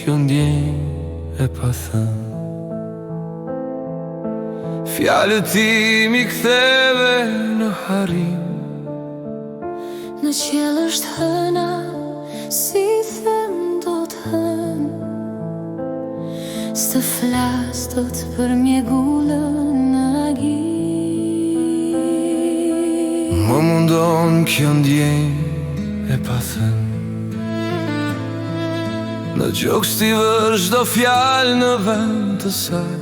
kjo ndjenjë e pa thënë. Fjalët ti mi ktheve në harim. Në qiell është hëna, si them do të hën. S'të flas dot për mjegullën në agim. Më mundon kjo ndjenjë e pa thënë. Në gjoks t'i vësh çdo fjalë në vend të saj.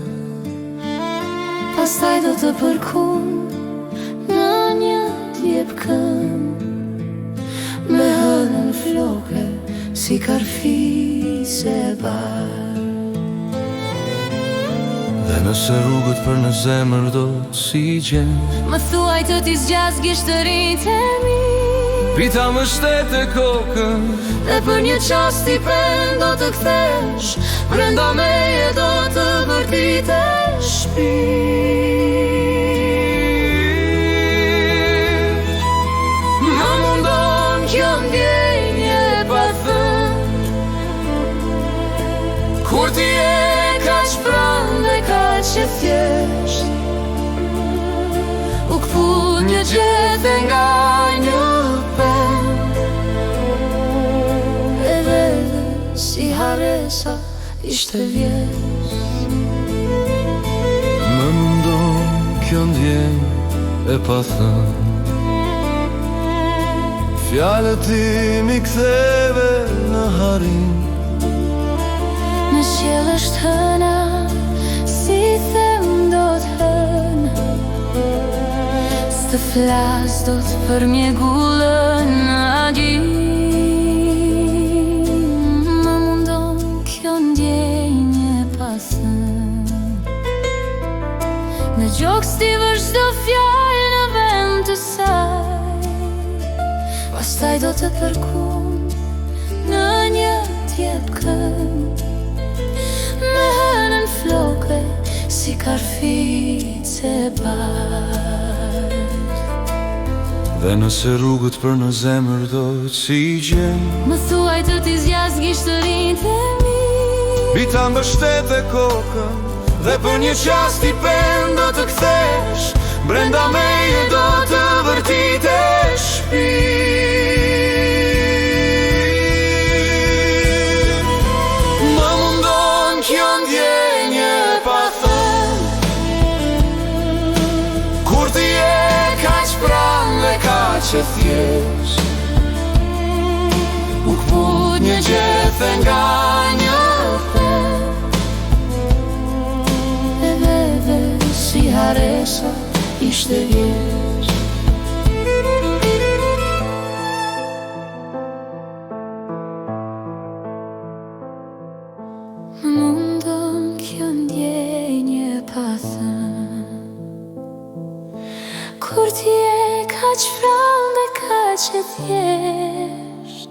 Pastaj do të përkun në një t'jep kënd. Me hënën floke si karfise e bar. Dhe nëse rrugët për në zemër do si gjen, më thuaj të t'i zgjas gishtëritë e mi. pita më shtet e kokën, Dhe për një qast t'i pen do të kthesh. Brenda meje do të vërtitesh shpirt. Më mundon kjo ndjenje e pa thënë. Kur ti je kaq pranë dhe kaq e thjesht. U kthut një gjethe nga një pen. E vete si haresa ishte vjesht. më mundon kjo ndjenjë e pa thënë. Fjalët ti mi ktheve në harim. Në qiell është hëna, si them do të hën. S'të flas dot për mjegullën në agim. Më mundon kjo ndjenjë e pa thënë. Në gjoks t'i vësh çdo fjalë në vend të saj. Pastaj do të përkun në një t'jep kënd. Me hënën floke si karfice e bar. Dhe nëse rrugët për në zemër do si gjen, Më thuaj të t'i zgjas gishtëritë e mi. pita më shtet e kokën, dhe për një qast t'i pen do të kthesh. Brenda meje do të vërtitesh shpirt. Më mundon kjo ndjenjë e pa thënë. Kur ti je kaq pranë dhe kaq e thjesht. U kthut një gjethe nga një pen. E vete si haresa ishte vjesht. Më mundon kjo ndjenjë e pa thënë. Kur ti je kaq pranë dhe kaq e thjesht.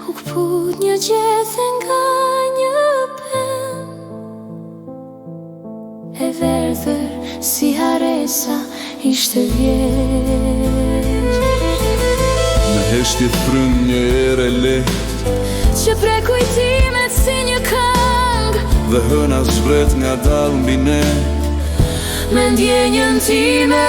U kthut një gjethe nga një pen. E verdhër si haresa ishte vjesht. Në heshtje fryn një ere lehtë, Që pre kujtimet si një këngë. dhe hëna zbret nga dal mbi ne. Me ndjenjën time.